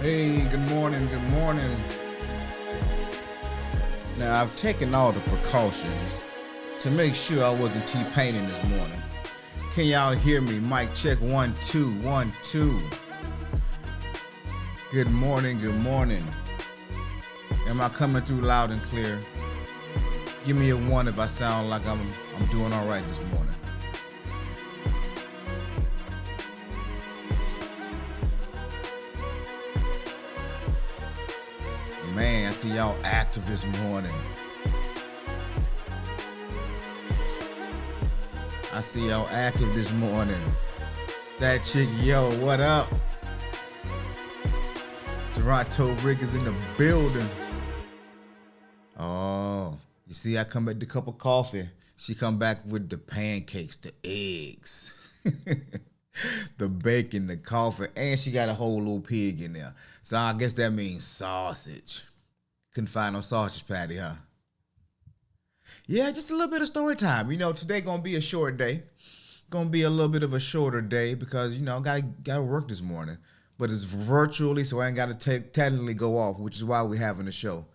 Hey, good morning, good morning. Now, I've taken all the precautions to make sure I wasn't T-Paining this morning. Can y'all hear me? Mic check, 1, 2, 1, 2. Good morning, good morning. Am I coming through loud and clear? Give me a 1 if I sound like I'm doing all right this morning. Man, I see y'all active this morning. I see y'all active this morning. That chick, yo, what up? Toronto Rick is in the building. Oh, you see I come back with a cup of coffee. She come back with the pancakes, the eggs, the bacon, the coffee, and she got a whole little pig in there. So I guess that means sausage. Couldn't find no sausage patty, huh? Yeah, just a little bit of story time. You know, today gonna be a short day. Gonna be a little bit of a shorter day because, you know, gotta work this morning. But it's virtually, so I ain't gotta technically go off, which is why we're having a show.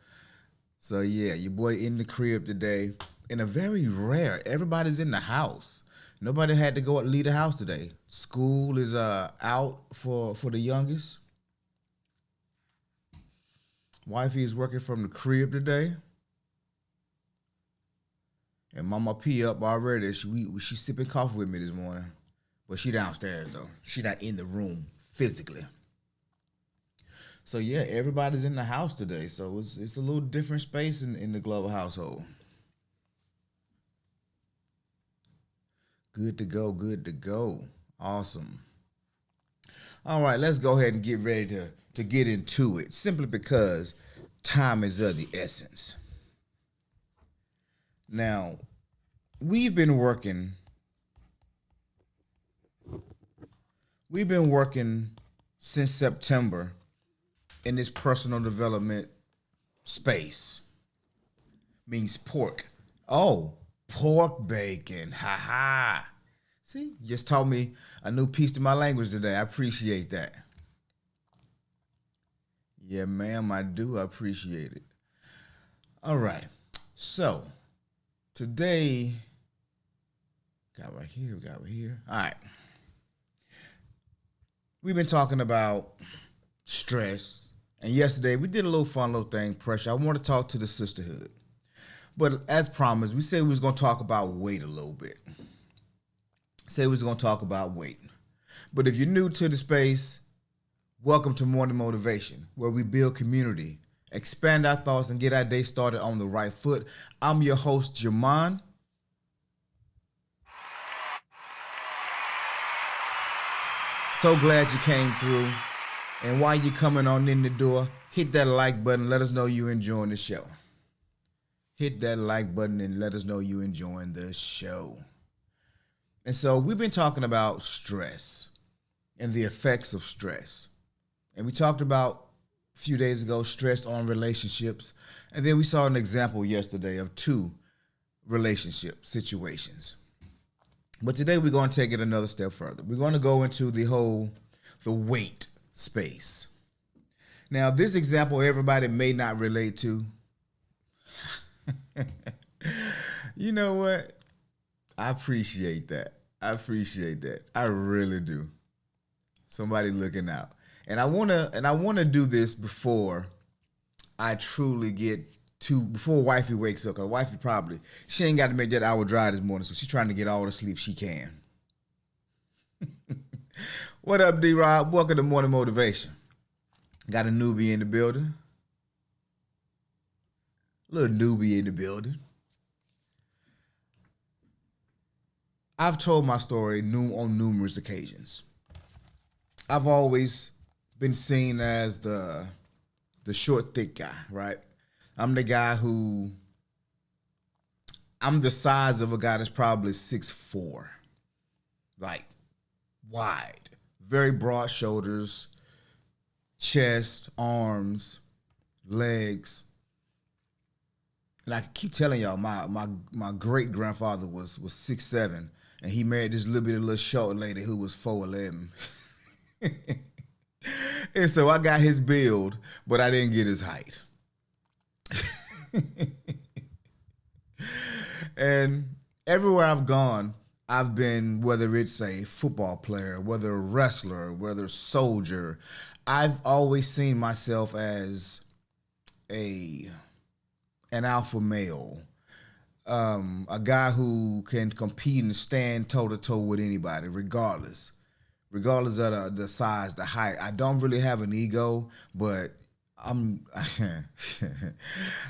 So yeah, your boy in the crib today. And a very rare, everybody's in the house. Nobody had to leave the house today. School is out for the youngest. Wifey is working from the crib today. And Mama P up already. She sipping coffee with me this morning. But she downstairs though. She not in the room physically. So yeah, everybody's in the house today. So it's a little different space in the Glover household. Good to go, good to go. Awesome. All right, let's go ahead and get ready to get into it, simply because time is of the essence. Now, we've been working since September in this personal development space. Means pork. Oh, pork bacon. Ha ha. See, you just taught me a new piece to my language today. I appreciate that. Yeah, ma'am, I do appreciate it. All right. So, today, we got right here. All right. We've been talking about stress. And yesterday, we did a little fun little thing, pressure. I want to talk to the sisterhood. But as promised, we said we was going to talk about weight a little bit. Say we was going to talk about weight. But if you're new to the space, welcome to Morning Motivation, where we build community, expand our thoughts, and get our day started on the right foot. I'm your host, Jamon. So glad you came through. And while you're coming on in the door, hit that like button. Let us know you're enjoying the show. Hit that like button and let us know you're enjoying the show. And so we've been talking about stress and the effects of stress. And we talked about a few days ago stress on relationships. And then we saw an example yesterday of 2 relationship situations. But today we're going to take it another step further. We're going to go into the weight space. Now, this example everybody may not relate to, You know what? I appreciate that. I appreciate that. I really do. Somebody looking out. And I wanna do this before I truly get to before wifey wakes up. Cause wifey probably she ain't got to make that hour drive this morning, so she's trying to get all the sleep she can. What up, D Rob? Welcome to Morning Motivation. Got a newbie in the building. Little newbie in the building. I've told my story on numerous occasions. I've always been seen as the short, thick guy, right? I'm the guy I'm the size of a guy that's probably 6'4", like wide, very broad shoulders, chest, arms, legs. And I keep telling y'all, my great grandfather was 6'7", and he married this little short lady who was 4'11". And so I got his build, but I didn't get his height. And everywhere I've gone, I've been, whether it's a football player, whether a wrestler, whether a soldier, I've always seen myself as an alpha male, a guy who can compete and stand toe to toe with anybody, regardless of the size, the height. I don't really have an ego, but I'm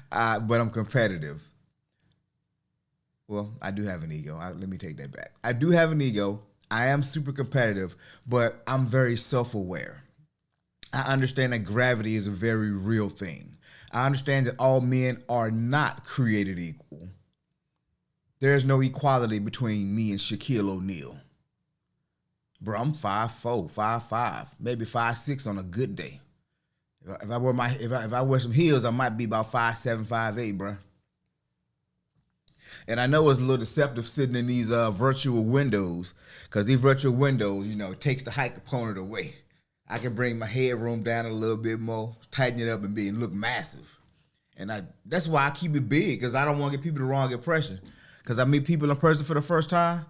but I'm competitive. Well, I do have an ego. Let me take that back. I do have an ego. I am super competitive, but I'm very self-aware. I understand that gravity is a very real thing. I understand that all men are not created equal. There's no equality between me and Shaquille O'Neal. Bro, I'm 5'4", 5'5", maybe 5'6" on a good day. If I wear some heels, I might be about 5'7", 5'8", bro. And I know it's a little deceptive sitting in these virtual windows, because these virtual windows, takes the height component away. I can bring my headroom down a little bit more, tighten it up, and look massive. And that's why I keep it big, because I don't want to get people the wrong impression. Because I meet people in person for the first time,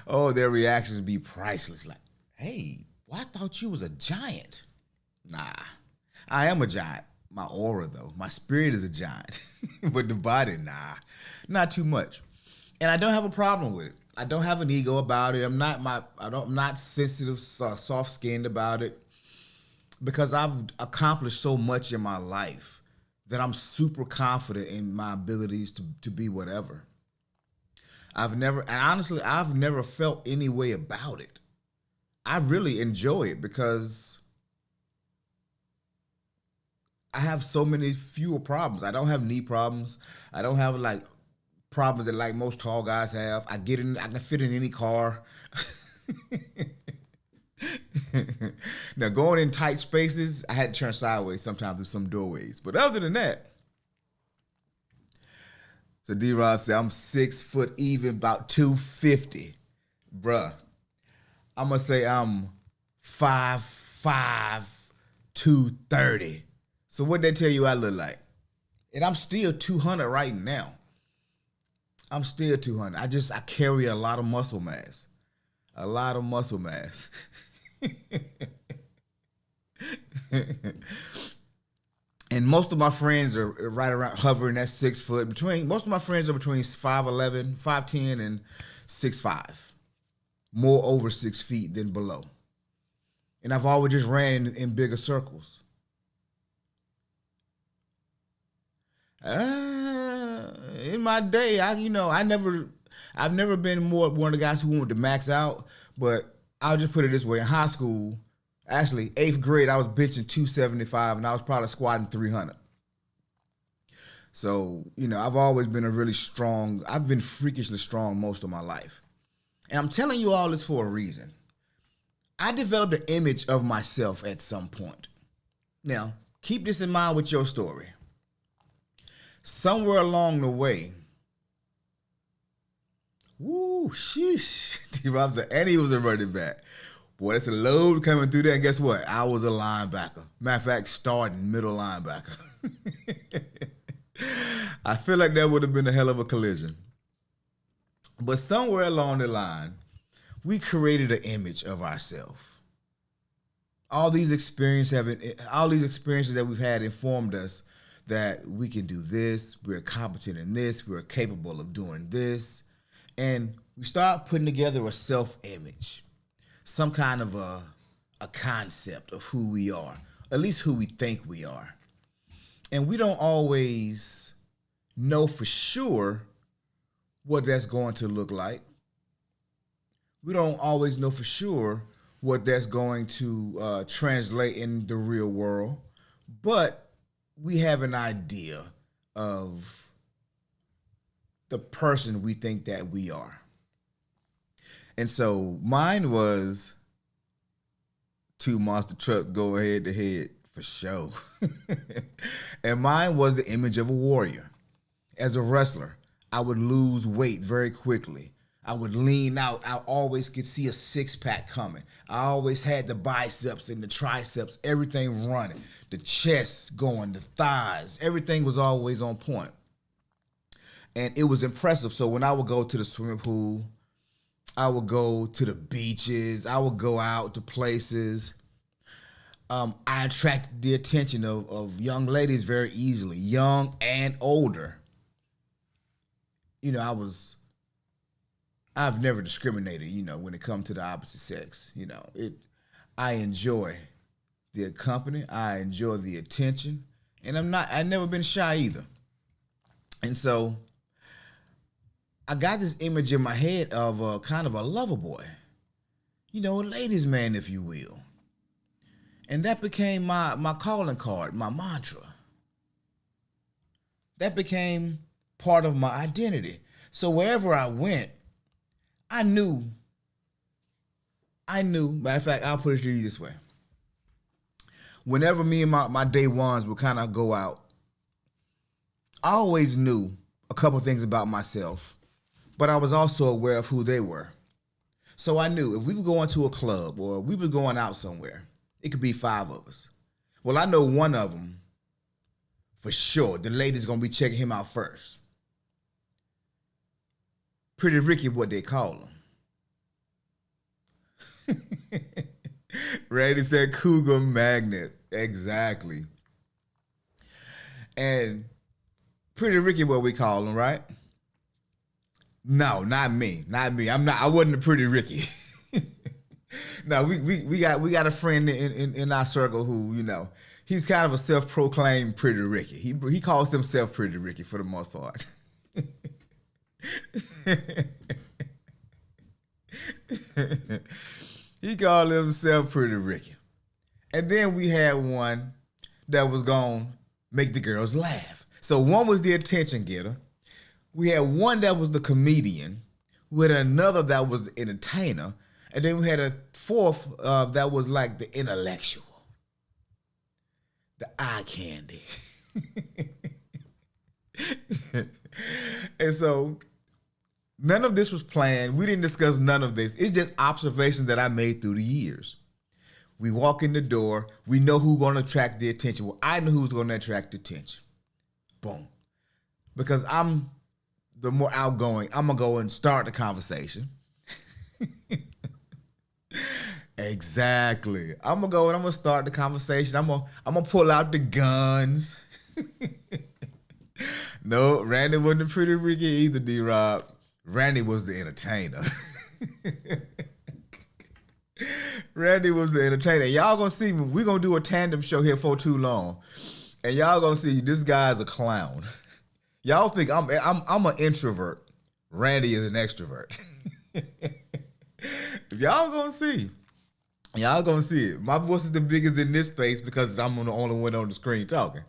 oh, their reactions be priceless. Like, hey, well, I thought you was a giant. Nah, I am a giant. My aura, though. My spirit is a giant. But the body, nah, not too much. And I don't have a problem with it. I don't have an ego about it. I'm not sensitive, soft-skinned about it, because I've accomplished so much in my life that I'm super confident in my abilities to be whatever. I've never felt any way about it. I really enjoy it because I have so many fewer problems. I don't have knee problems. I don't have problems that most tall guys have. I can fit in any car. Now, going in tight spaces, I had to turn sideways sometimes through some doorways. But other than that, so D-Rob said, I'm 6 foot even, about 250. Bruh, I'm going to say I'm 5'5", 230. So what they tell you I look like? And I'm still 200 right now. I'm still 200. I carry a lot of muscle mass. A lot of muscle mass. And most of my friends are right around hovering at 6 foot. Most of my friends are between 5'11", 5'10", and 6'5". More over 6 feet than below. And I've always just ran in bigger circles. In my day, I've never been one of the guys who wanted to max out, but I'll just put it this way. In high school, actually 8th grade, I was benching 275 and I was probably squatting 300. So, I've always been I've been freakishly strong most of my life. And I'm telling you all this for a reason. I developed an image of myself at some point. Now, keep this in mind with your story. Somewhere along the way, sheesh, D-Rob said, and he was a running back. Boy, that's a load coming through there, and guess what? I was a linebacker. Matter of fact, starting middle linebacker. I feel like that would have been a hell of a collision. But somewhere along the line, we created an image of ourselves. All these experiences that we've had informed us that we can do this, we're competent in this, we're capable of doing this. And we start putting together a self-image, some kind of a concept of who we are, at least who we think we are. And we don't always know for sure what that's going to look like. We don't always know for sure what that's going to translate in the real world, but we have an idea of the person we think that we are. And so mine was two monster trucks go head to head for sure. And mine was the image of a warrior. As a wrestler, I would lose weight very quickly. I would lean out. I always could see a six-pack coming. I always had the biceps and the triceps, everything running. The chest going, the thighs, everything was always on point. And it was impressive. So when I would go to the swimming pool, I would go to the beaches, I would go out to places. I attracted the attention of young ladies very easily, young and older. You know, I've never discriminated, when it comes to the opposite sex. I enjoy the company, I enjoy the attention, and I've never been shy either. And so I got this image in my head of a kind of a lover boy, a ladies' man, if you will. And that became my calling card, my mantra. That became part of my identity. So wherever I went, I knew, matter of fact, I'll put it to you this way. Whenever me and my day ones would kind of go out, I always knew a couple things about myself, but I was also aware of who they were. So I knew if we were going to a club or we were going out somewhere, it could be 5 of us. Well, I know one of them for sure. The lady's going to be checking him out first. Pretty Ricky, what they call him. Randy said cougar magnet. Exactly. And Pretty Ricky, what we call him, right? No, not me. Not me. I wasn't a Pretty Ricky. No, we got a friend in our circle who, he's kind of a self-proclaimed Pretty Ricky. He calls himself Pretty Ricky for the most part. He called himself Pretty Ricky. And then we had one that was going to make the girls laugh. So one was the attention getter. We had one that was the comedian. We had another that was the entertainer. And then we had a fourth that was like the intellectual. The eye candy. And so none of this was planned. We didn't discuss none of this. It's just observations that I made through the years. We walk in the door. We know who's going to attract the attention. Well, I know who's going to attract the attention. Boom. Because I'm the more outgoing, I'm going to go and start the conversation. Exactly. I'm going to go and I'm going to start the conversation. I'm going to pull out the guns. No, Randy wasn't a Pretty Ricky either, D-Rob. Randy was the entertainer. Randy was the entertainer. Y'all gonna see, we're gonna do a tandem show here for too long. And y'all gonna see this guy's a clown. Y'all think I'm an introvert. Randy is an extrovert. Y'all gonna see. Y'all gonna see it. My voice is the biggest in this space because I'm the only one on the screen talking.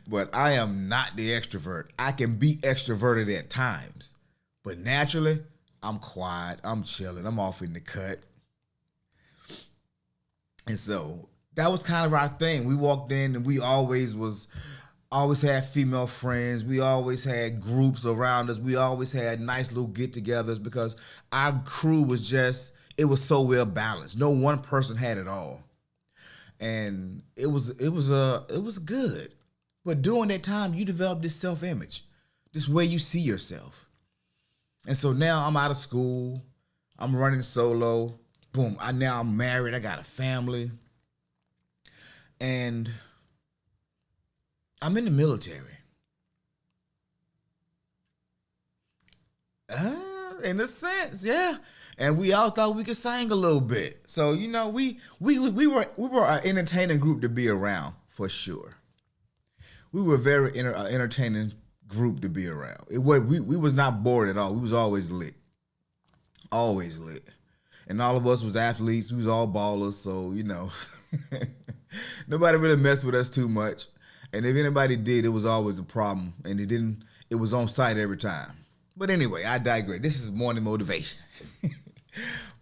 But I am not the extrovert. I can be extroverted at times. But naturally, I'm quiet. I'm chilling. I'm off in the cut. And so that was kind of our thing. We walked in and we always had female friends. We always had groups around us. We always had nice little get-togethers because our crew was it was so well balanced. No one person had it all. And it was good. But during that time, you developed this self-image. this way you see yourself. And so now I'm out of school. I'm running solo. Boom. Now I'm married. I got a family. And I'm in the military. In a sense, yeah. And we all thought we could sing a little bit. So, you know, we were an entertaining group to be around, for sure. We were a very entertaining group to be around. We was not bored at all. We was always lit. Always lit. And all of us was athletes. We was all ballers. So, you know, nobody really messed with us too much. And if anybody did, it was always a problem. And it was on site every time. But anyway, I digress. This is morning motivation.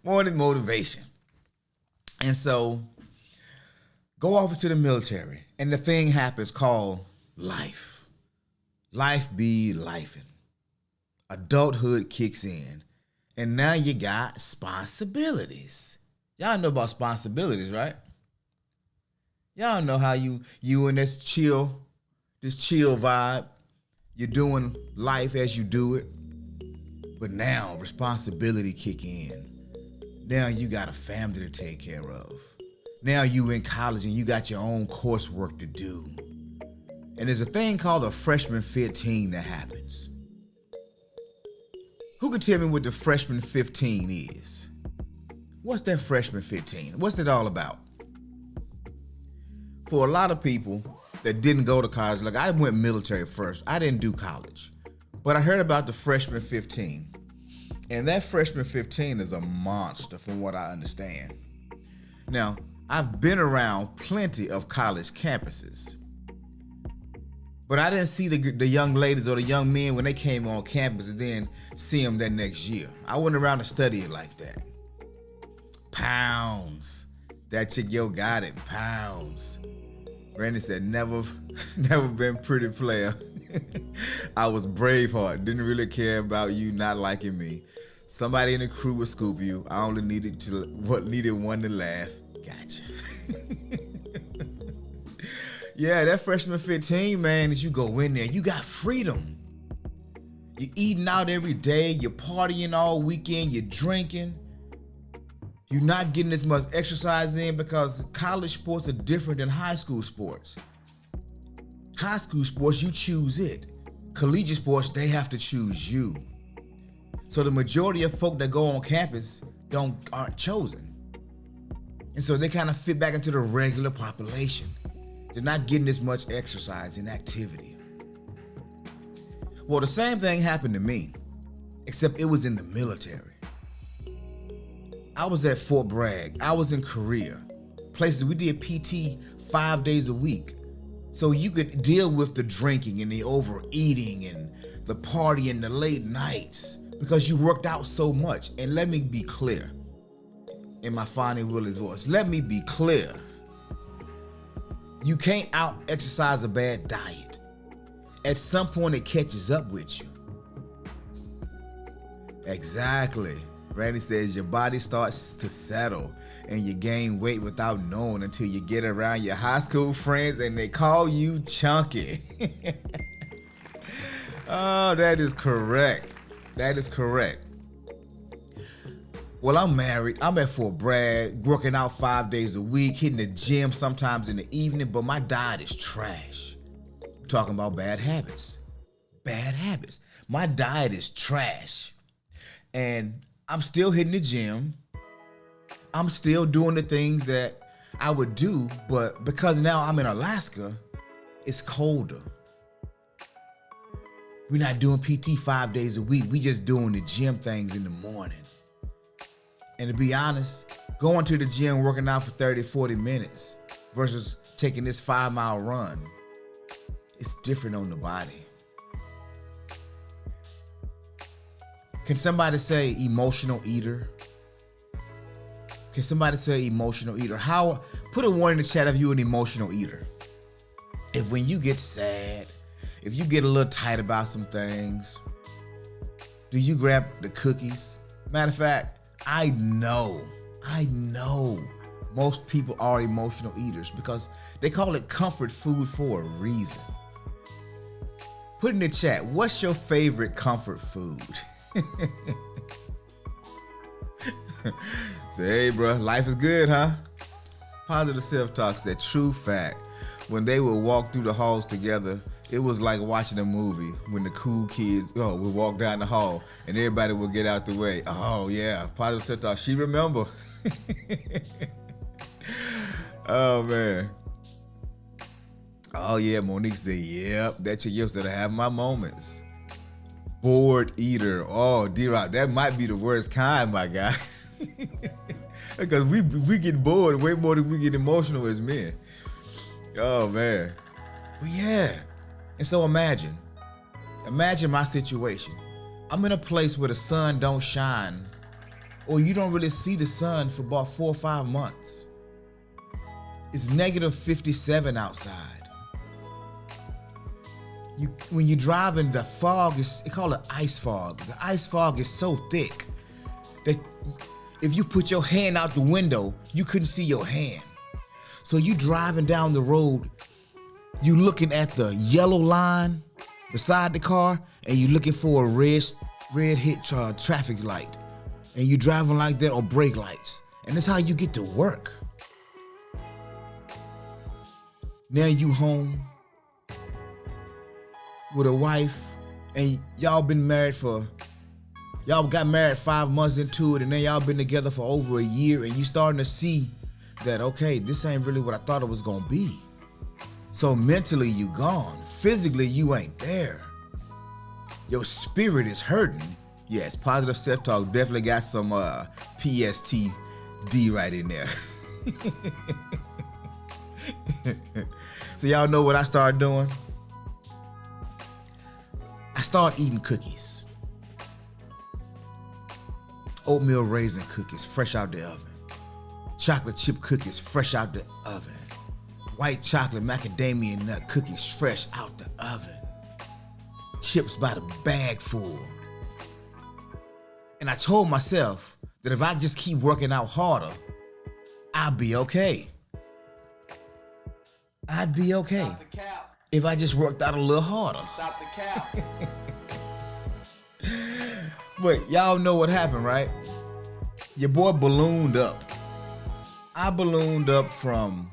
Morning motivation. And so, go off into the military. And the thing happens called life. Life be lifing. Adulthood kicks in. And now you got responsibilities. Y'all know about responsibilities, right? Y'all know how you in this chill vibe. You're doing life as you do it. But now responsibility kick in. Now you got a family to take care of. Now you in college and you got your own coursework to do. And there's a thing called a freshman 15 that happens. Who can tell me what the freshman 15 is? What's that freshman 15? What's it all about? For a lot of people that didn't go to college, like I went military first. I didn't do college. But I heard about the freshman 15. And that freshman 15 is a monster from what I understand. Now, I've been around plenty of college campuses. But I didn't see the young ladies or the young men when they came on campus and then see them that next year. I went around to study it like that. Pounds. That chick, yo, got it. Pounds. Randy said, never been pretty player. I was Braveheart. Didn't really care about you not liking me. Somebody in the crew would scoop you. I only needed one to laugh. Gotcha. Yeah, that freshman 15, man, as you go in there, you got freedom. You're eating out every day. You're partying all weekend. You're drinking. You're not getting as much exercise in because college sports are different than high school sports. High school sports, you choose it. Collegiate sports, they have to choose you. So the majority of folk that go on campus aren't chosen. And so they kind of fit back into the regular population. They're not getting as much exercise and activity. Well, the same thing happened to me, except it was in the military. I was at Fort Bragg. I was in Korea. Places we did PT 5 days a week. So you could deal with the drinking and the overeating and the party and the late nights because you worked out so much. And let me be clear, in my Fonnie Willis voice, let me be clear. You can't out-exercise a bad diet. At some point, it catches up with you. Exactly. Randy says your body starts to settle and you gain weight without knowing until you get around your high school friends and they call you chunky. Oh, that is correct. That is correct. Well, I'm married. I'm at Fort Bragg, working out 5 days a week, hitting the gym sometimes in the evening, but my diet is trash. I'm talking about bad habits. Bad habits. My diet is trash. And I'm still hitting the gym. I'm still doing the things that I would do, but because now I'm in Alaska, it's colder. We're not doing PT 5 days a week. We just doing the gym things in the morning. And to be honest, going to the gym, working out for 30, 40 minutes versus taking this 5-mile run, it's different on the body. Can somebody say emotional eater? Can somebody say emotional eater? Put a one in the chat if you're an emotional eater. If when you get sad, if you get a little tight about some things, do you grab the cookies? Matter of fact, I know most people are emotional eaters because they call it comfort food for a reason. Put in the chat, what's your favorite comfort food? Say, hey, bro, life is good, huh? Positive self-talk said, true fact. When they would walk through the halls together, it was like watching a movie when the cool kids would walk down the hall and everybody would get out the way. Oh, yeah, positive self-talk. She remember. Oh, man. Oh, yeah, Monique said, yep, that chick used to have my moments. Bored eater. Oh, D-Rock, that might be the worst kind, my guy. Because we get bored way more than we get emotional as men. Oh, man. But yeah. And so imagine my situation. I'm in a place where the sun don't shine, or you don't really see the sun for about 4 or 5 months. It's negative 57 outside. When you're driving, the fog they call it ice fog. The ice fog is so thick that if you put your hand out the window, you couldn't see your hand. So you driving down the road, you looking at the yellow line beside the car, and you looking for a red hit traffic light, and you driving like that on brake lights, and that's how you get to work. Now you home with a wife, and y'all got married 5 months into it, and then y'all been together for over a year, and you starting to see that, okay, this ain't really what I thought it was gonna be. So mentally you gone. Physically you ain't there. Your spirit is hurting. Yes, positive self-talk definitely got some PSTD right in there. So y'all know what I started doing? I started eating cookies. Oatmeal raisin cookies fresh out the oven. Chocolate chip cookies fresh out the oven. White chocolate macadamia nut cookies fresh out the oven. Chips by the bag full. And I told myself that if I just keep working out harder, I'll be okay. I'd be okay. Stop the cap. If I just worked out a little harder. Stop the cap. But y'all know what happened, right? Your boy ballooned up. I ballooned up from,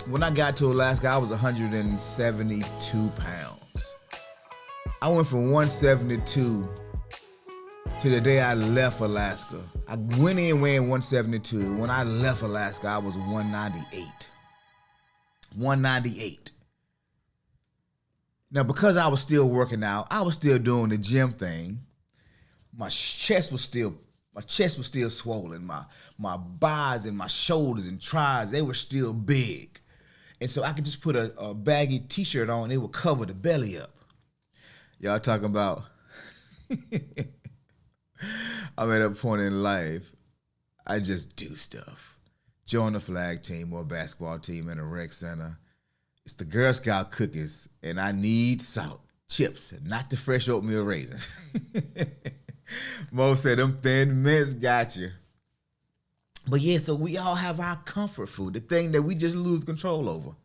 when I got to Alaska, I was 172 pounds. I went from 172 to the day I left Alaska. I went in weighing 172. When I left Alaska, I was 198. 198. Now, because I was still working out, I was still doing the gym thing. My chest was still swollen. My buys and my shoulders and tries, they were still big. And so I could just put a baggy t-shirt on, it would cover the belly up. Y'all talking about, I'm at a point in life, I just do stuff. Join a flag team or a basketball team in a rec center. It's the Girl Scout cookies, and I need salt, chips, not the fresh oatmeal raisin. Mo said them Thin Mints got you. But yeah, so we all have our comfort food, the thing that we just lose control over.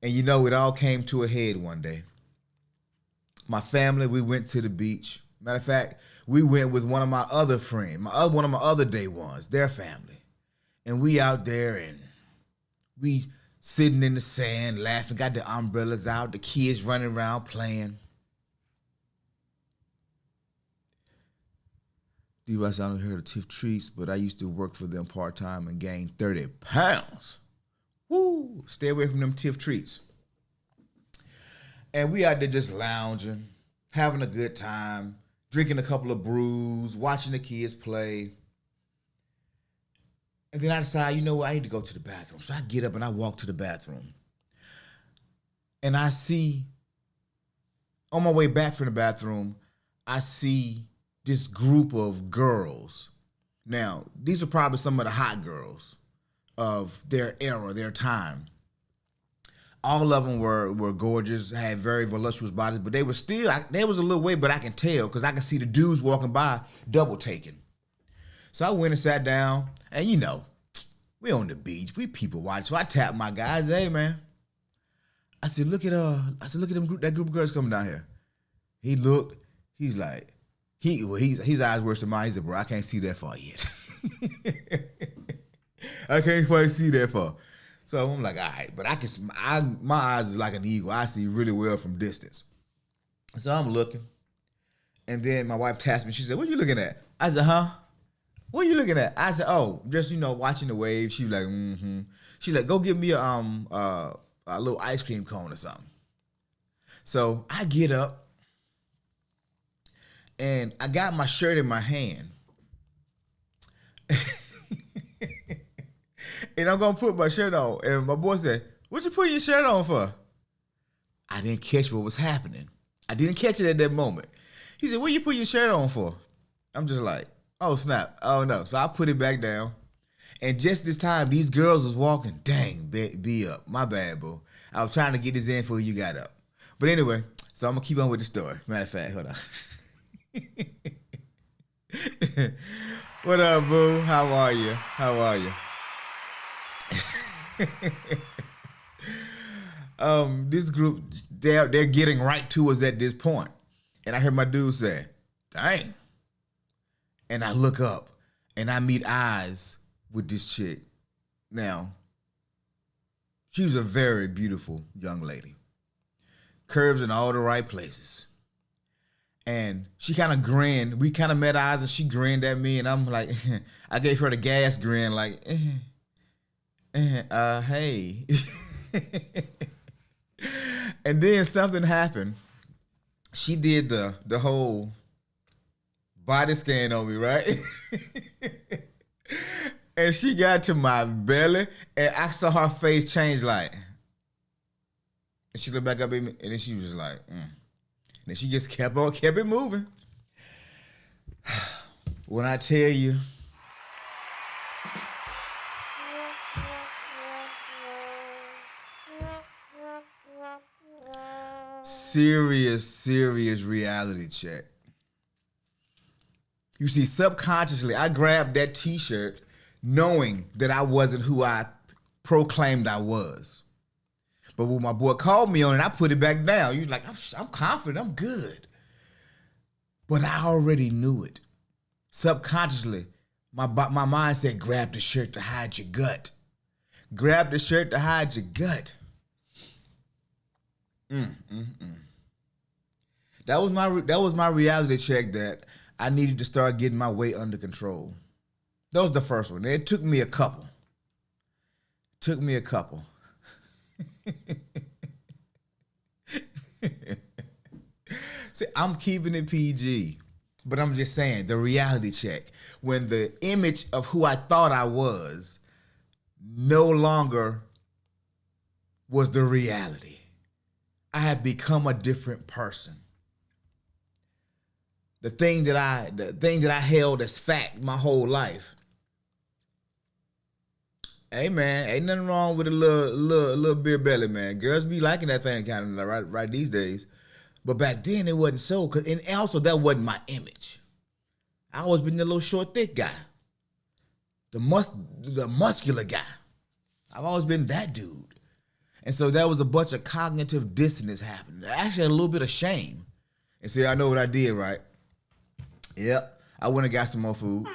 And you know, it all came to a head one day. My family, we went to the beach. Matter of fact, we went with one of my other friends, one of my other day ones, their family. And we out there and we sitting in the sand, laughing, got the umbrellas out, the kids running around playing. D-Ross, I don't hear the Tiff Treats, but I used to work for them part-time and gained 30 pounds. Woo! Stay away from them Tiff Treats. And we out there just lounging, having a good time, drinking a couple of brews, watching the kids play. And then I decide, you know what, I need to go to the bathroom. So I get up and I walk to the bathroom. And I see, on my way back from the bathroom, I see this group of girls. Now, these are probably some of the hot girls of their era, their time. All of them were gorgeous, had very voluptuous bodies, but they were still, they was a little way, but I can tell because I can see the dudes walking by double taking. So I went and sat down, and you know, we on the beach, we people watch. So I tapped my guys, hey man, I said, look at that group of girls coming down here. He looked, he's like, his eyes worse than mine. He said, bro, I can't see that far yet. I can't quite see that far. So I'm like, all right, but my eyes is like an eagle. I see really well from distance. So I'm looking. And then my wife tapped me. She said, what are you looking at? I said, huh? What are you looking at? I said, oh, just, watching the waves. She was like, mm-hmm. She's like, go get me a little ice cream cone or something. So I get up and I got my shirt in my hand. And I'm going to put my shirt on. And my boy said, what you put your shirt on for? I didn't catch what was happening. I didn't catch it at that moment. He said, what you put your shirt on for? I'm just like, oh, snap. Oh, no. So I put it back down. And just this time, these girls was walking. Dang, be up. My bad, boo. I was trying to get this in before you got up. But anyway, so I'm going to keep on with the story. Matter of fact, hold on. What up, boo? How are you? This group, they're getting right to us at this point. And I heard my dude say, dang. And I look up and I meet eyes with this chick. Now, she was a very beautiful young lady. Curves in all the right places. And she kind of grinned. We kind of met eyes and she grinned at me. And I'm like, I gave her the gas grin like, hey. And then something happened. She did the whole body scan on me, right? And she got to my belly, and I saw her face change like. And she looked back up at me, and then she was just like, And then she just kept it moving. When I tell you, serious reality check. You see, subconsciously, I grabbed that t-shirt knowing that I wasn't who I proclaimed I was. But when my boy called me on it, I put it back down. He was like, I'm confident, I'm good. But I already knew it. Subconsciously, my mind said, grab the shirt to hide your gut. Grab the shirt to hide your gut. That was my reality check that I needed to start getting my weight under control. That was the first one. It took me a couple. See, I'm keeping it PG, but I'm just saying the reality check. When the image of who I thought I was no longer was the reality. I had become a different person. The thing that I held as fact my whole life. Hey man, ain't nothing wrong with a little beer belly, man. Girls be liking that thing kind of right these days. But back then it wasn't so, and also that wasn't my image. I always been the little short, thick guy. The muscular guy. I've always been that dude. And so there was a bunch of cognitive dissonance happening. Actually, a little bit of shame. And see, I know what I did, right? Yep, I went and got some more food.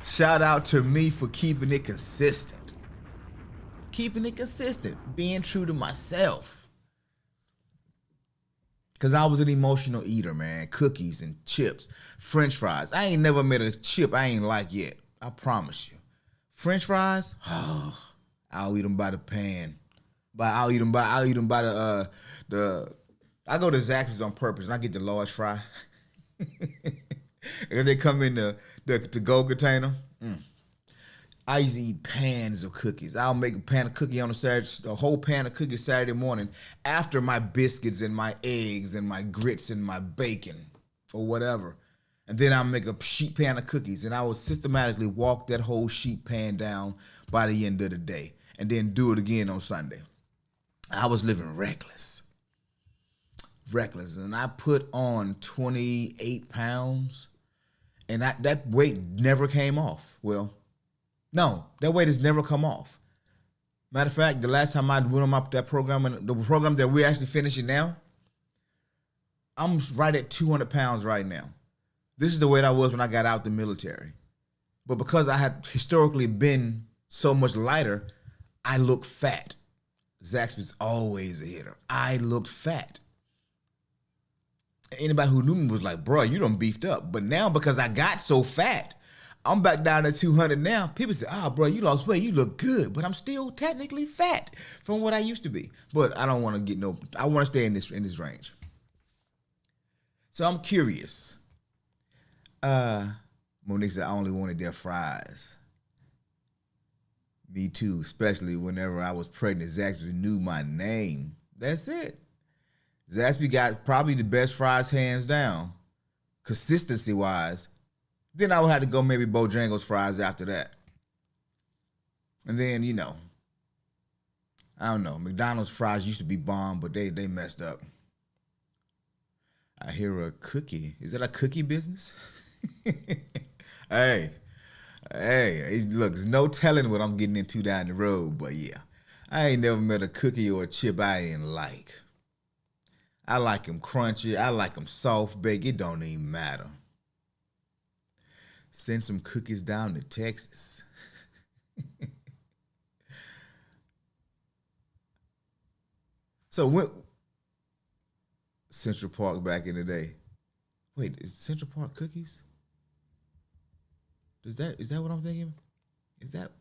Shout out to me for keeping it consistent. Being true to myself. Because I was an emotional eater, man. Cookies and chips, French fries. I ain't never met a chip I ain't like yet. I promise you. French fries, I'll eat them by the pan. I'll eat them by the. I go to Zaxby's on purpose and I get the large fry. If they come in the to-go container, I used to eat pans of cookies. I'll make a pan of cookie on a whole pan of cookies Saturday morning after my biscuits and my eggs and my grits and my bacon or whatever. And then I'll make a sheet pan of cookies and I would systematically walk that whole sheet pan down by the end of the day and then do it again on Sunday. I was living reckless. And I put on 28 pounds and that weight never came off. Well, no, that weight has never come off. Matter of fact, the last time I went on that program, and the program that we're actually finishing now, I'm right at 200 pounds right now. This is the weight I was when I got out the military. But because I had historically been so much lighter, I look fat. Zaxby's always a hitter. I looked fat. Anybody who knew me was like, bro, you done beefed up. But now because I got so fat, I'm back down to 200 now. People say, bro, you lost weight. You look good. But I'm still technically fat from what I used to be. But I don't want to get I want to stay in this range. So I'm curious. Monique said, I only wanted their fries. Me too, especially whenever I was pregnant. Zaxby knew my name. That's it. Zaxby got probably the best fries hands down, consistency-wise. Then I would have to go maybe Bojangles fries after that. And then, I don't know. McDonald's fries used to be bomb, but they messed up. I hear a cookie. Is that a cookie business? Hey, look, there's no telling what I'm getting into down the road, but yeah. I ain't never met a cookie or a chip I ain't like. I like them crunchy. I like them soft baked. It don't even matter. Send some cookies down to Texas. So when Central Park back in the day. Wait, is Central Park cookies? Is that what I'm thinking? Is that?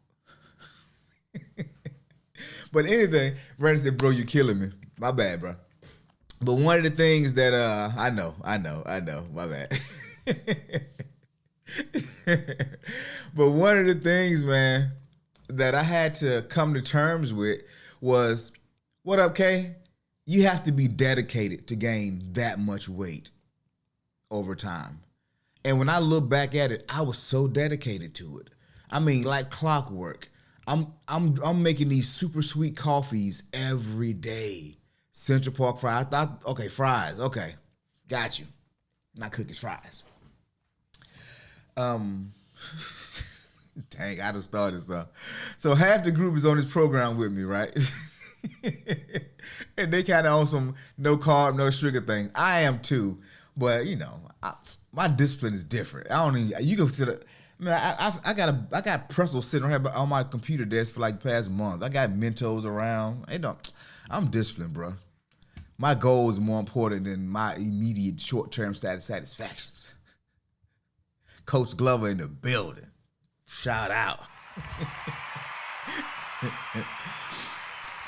But anything, Brandon said, bro, you're killing me. My bad, bro. But one of the things that I know, my bad. But one of the things, man, that I had to come to terms with was, what up, Kay? You have to be dedicated to gain that much weight over time. And when I look back at it, I was so dedicated to it. I mean, like clockwork. I'm making these super sweet coffees every day. Central Park fries. I thought, okay, fries. Okay, got you. Not cookies, fries. Dang, I just started stuff. So half the group is on this program with me, right? And they kind of on some no carb, no sugar thing. I am too, but my discipline is different. I don't even. You can sit. I got pretzels sitting right on my computer desk for like the past month. I got Mentos around. I'm disciplined, bro. My goal is more important than my immediate short-term satisfactions. Coach Glover in the building. Shout out.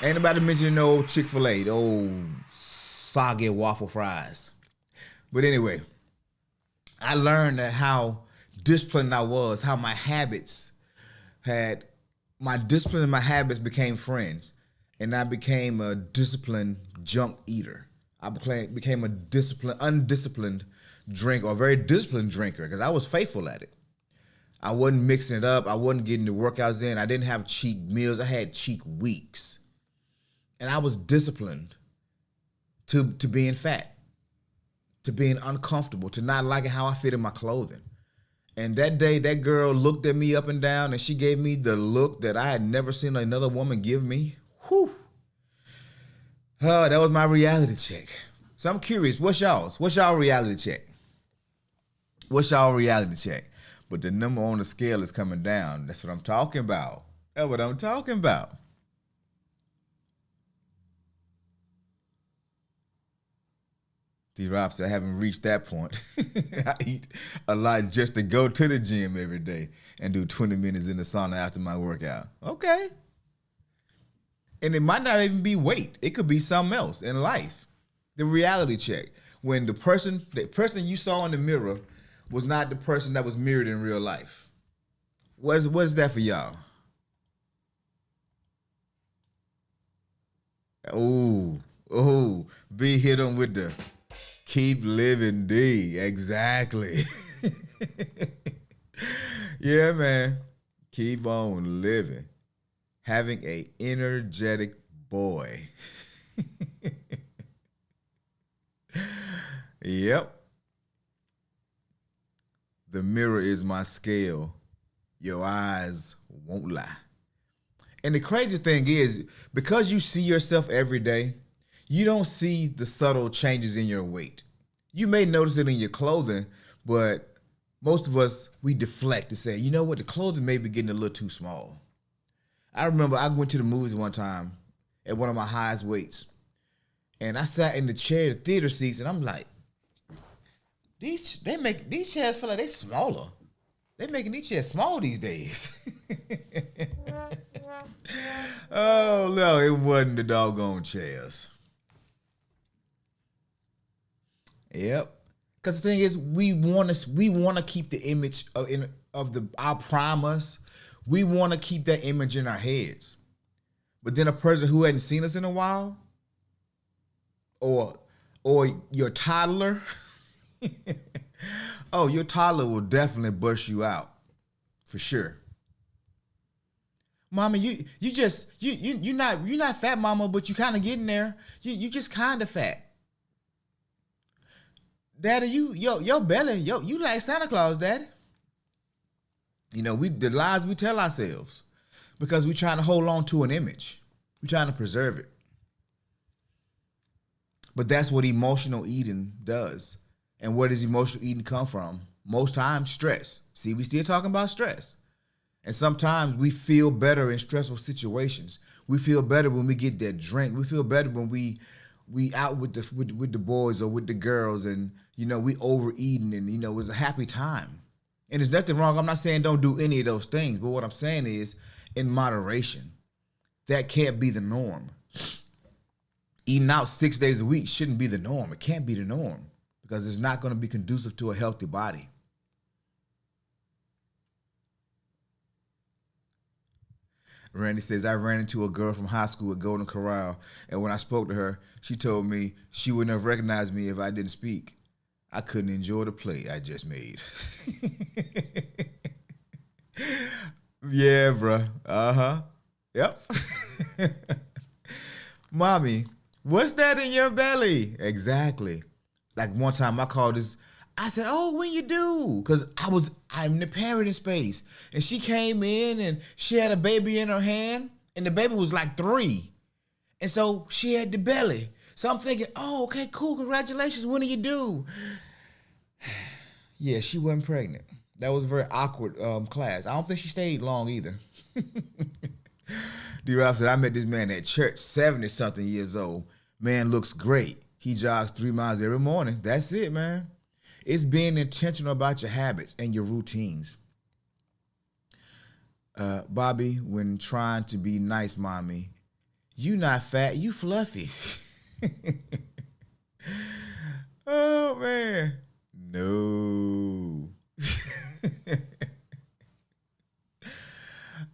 Ain't nobody mentioning no old Chick-fil-A, the old soggy waffle fries. But anyway, I learned that how disciplined I was, how my discipline and my habits became friends. And I became a disciplined junk eater. I became a undisciplined drinker, or a very disciplined drinker, because I was faithful at it. I wasn't mixing it up. I wasn't getting the workouts in. I didn't have cheat meals. I had cheat weeks. And I was disciplined to being fat, to being uncomfortable, to not liking how I fit in my clothing. And that day, that girl looked at me up and down, and she gave me the look that I had never seen another woman give me. Whew. Oh, that was my reality check. So I'm curious, what's y'all's? What's y'all reality check? What's y'all reality check? But the number on the scale is coming down. That's what I'm talking about. That's what I'm talking about. D-Rob said, I haven't reached that point. I eat a lot just to go to the gym every day and do 20 minutes in the sauna after my workout. Okay. And it might not even be weight. It could be something else in life. The reality check. When the person you saw in the mirror was not the person that was mirrored in real life. What is that for y'all? Oh, B hit him with the keep living D. Exactly. Yeah, man. Keep on living. Having a energetic boy. Yep. The mirror is my scale. Your eyes won't lie. And the crazy thing is, because you see yourself every day, you don't see the subtle changes in your weight. You may notice it in your clothing, but most of us, we deflect and say, you know what, the clothing may be getting a little too small. I remember I went to the movies one time at one of my highest weights. And I sat in the chair, the theater seats, and I'm like, these chairs feel like they smaller. They making these chairs small these days. Oh no, it wasn't the doggone chairs. Yep. Because the thing is, we want to keep the image of our prime us. We want to keep that image in our heads. But then a person who hadn't seen us in a while, or your toddler, oh, your toddler will definitely bust you out, for sure. Mama, you're not fat, mama, but you kind of getting there. You just kind of fat. Daddy, your belly, you like Santa Claus, Daddy. You know, the lies we tell ourselves because we're trying to hold on to an image. We're trying to preserve it. But that's what emotional eating does. And where does emotional eating come from? Most times, stress. See, we still talking about stress. And sometimes we feel better in stressful situations. We feel better when we get that drink. We feel better when we out with the boys or with the girls, and you know, we overeating, and you know, it was a happy time. And there's nothing wrong. I'm not saying don't do any of those things, but what I'm saying is in moderation. That can't be the norm. Eating out 6 days a week shouldn't be the norm. It can't be the norm because it's not going to be conducive to a healthy body. Randy says, I ran into a girl from high school at Golden Corral, and when I spoke to her, she told me she wouldn't have recognized me if I didn't speak. I couldn't enjoy the play I just made. Yeah, bruh. Uh-huh. Yep. Mommy, what's that in your belly? Exactly. Like one time I called this, I said, oh, when you do? Because I'm in the parenting space. And she came in and she had a baby in her hand, and the baby was like 3. And so she had the belly. So I'm thinking, oh, okay, cool, congratulations, when do you do? Yeah, she wasn't pregnant. That was a very awkward class. I don't think she stayed long either. D-Ralph said, I met this man at church, 70-something years old. Man looks great. He jogs 3 miles every morning. That's it, man. It's being intentional about your habits and your routines. Bobby, when trying to be nice, mommy, you not fat, you fluffy. Oh, man. No.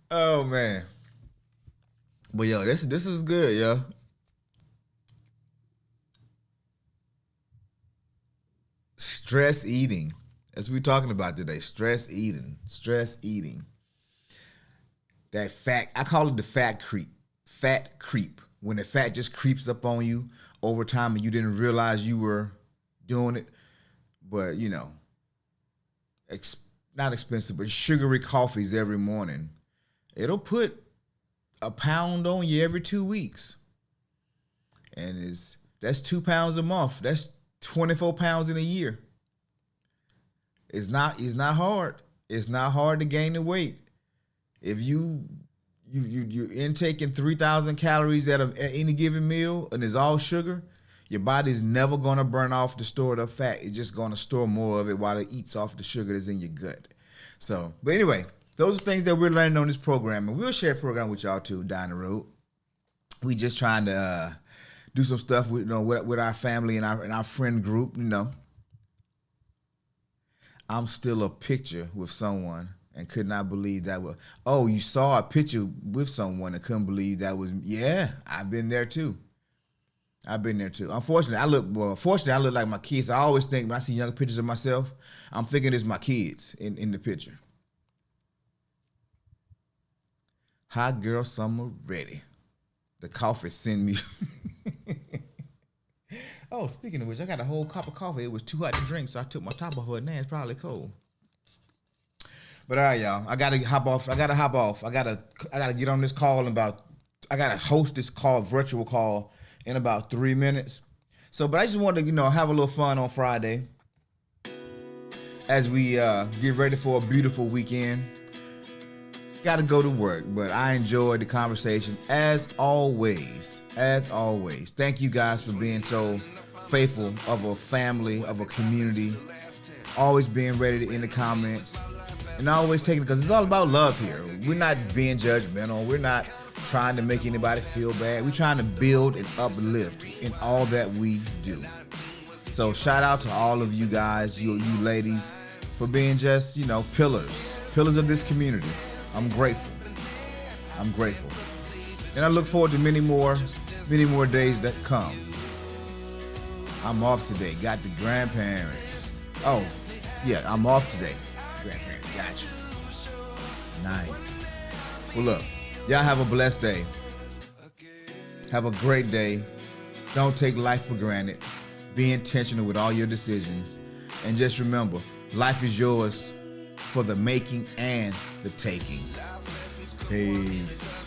Oh, man. But, yo, this is good, yo. Stress eating. That's what we're talking about today. Stress eating. Stress eating. That fat, I call it the fat creep. Fat creep. When the fat just creeps up on you over time and you didn't realize you were doing it. But, you know, not expensive, but sugary coffees every morning. It'll put a pound on you every 2 weeks. And that's 2 pounds a month. That's 24 pounds in a year. It's not hard. It's not hard to gain the weight. If you're intaking 3,000 calories at any given meal and it's all sugar, your body's never going to burn off the stored up fat. It's just going to store more of it while it eats off the sugar that's in your gut. So, but anyway, those are things that we're learning on this program, and we'll share a program with y'all too down the road. We just trying to do some stuff with, with our family and our friend group, I'm still a picture with someone and could not believe that was, oh, you saw a picture with someone and couldn't believe that was, yeah, I've been there too. Unfortunately, I look like my kids. I always think when I see younger pictures of myself, I'm thinking it's my kids in the picture. Hot girl summer ready. The coffee sent me. Oh, speaking of which, I got a whole cup of coffee. It was too hot to drink, so I took my top off of it. Now it's probably cold. But all right, y'all. I gotta hop off. I gotta get on this call in about. I gotta host this call, virtual call, in about 3 minutes. So, but I just wanted to, have a little fun on Friday as we get ready for a beautiful weekend. Got to go to work, but I enjoyed the conversation as always. As always, thank you guys for being so faithful of a family, of a community. Always being ready in the comments, and always taking it, because it's all about love here. We're not being judgmental. We're not trying to make anybody feel bad. We're trying to build and uplift in all that we do. So shout out to all of you guys, you ladies, for being just, pillars of this community. I'm grateful. And I look forward to many more days that come. I'm off today. Got the grandparents. Oh, yeah, I'm off today. Grandparents, got you. Nice. Well, look, y'all have a blessed day. Have a great day. Don't take life for granted. Be intentional with all your decisions. And just remember, life is yours for the making and the taking. Peace.